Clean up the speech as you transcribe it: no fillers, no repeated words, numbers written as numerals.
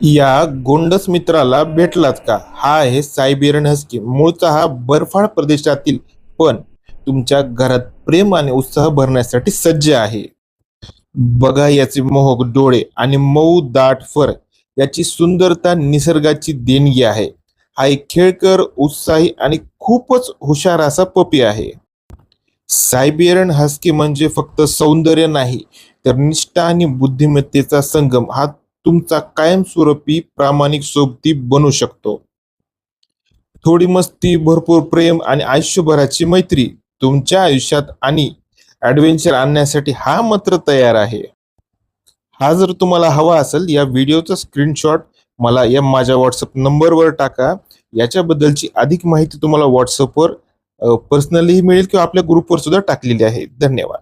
या गोंडस मित्राला भेटलात का? हा आहे सायबेरियन हस्की. मूळचा हा बर्फाळ प्रदेशातील, पण तुमच्या घरात प्रेम आणि उत्साह भरण्यासाठी सज्ज आहे. बघा याचे मोहक डोळे आणि मऊ दाट फर. याची सुंदरता निसर्गाची देणगी आहे. हा एक खेळकर, उत्साही आणि खूपच हुशार असा पपी आहे. सायबेरियन हस्की म्हणजे फक्त सौंदर्य नाही, तर निष्ठा आणि बुद्धिमत्तेचा संगम. हा तुमचा कायमस्वरूपी प्रामाणिक सोबती बनू शकतो. थोडी मस्ती, भरपूर प्रेम आणि आयुष्यभराची मैत्री तुमच्या आयुष्यात आणि ॲडव्हेंचर आणण्यासाठी हा मात्र तयार आहे. हा जर तुम्हाला हवा असेल, या व्हिडिओचा स्क्रीनशॉट मला या माझ्या व्हॉट्सअप नंबरवर टाका. याच्याबद्दलची अधिक माहिती तुम्हाला व्हॉट्सअपवर पर्सनलीही मिळेल किंवा आपल्या ग्रुपवर सुद्धा टाकलेली आहे. धन्यवाद.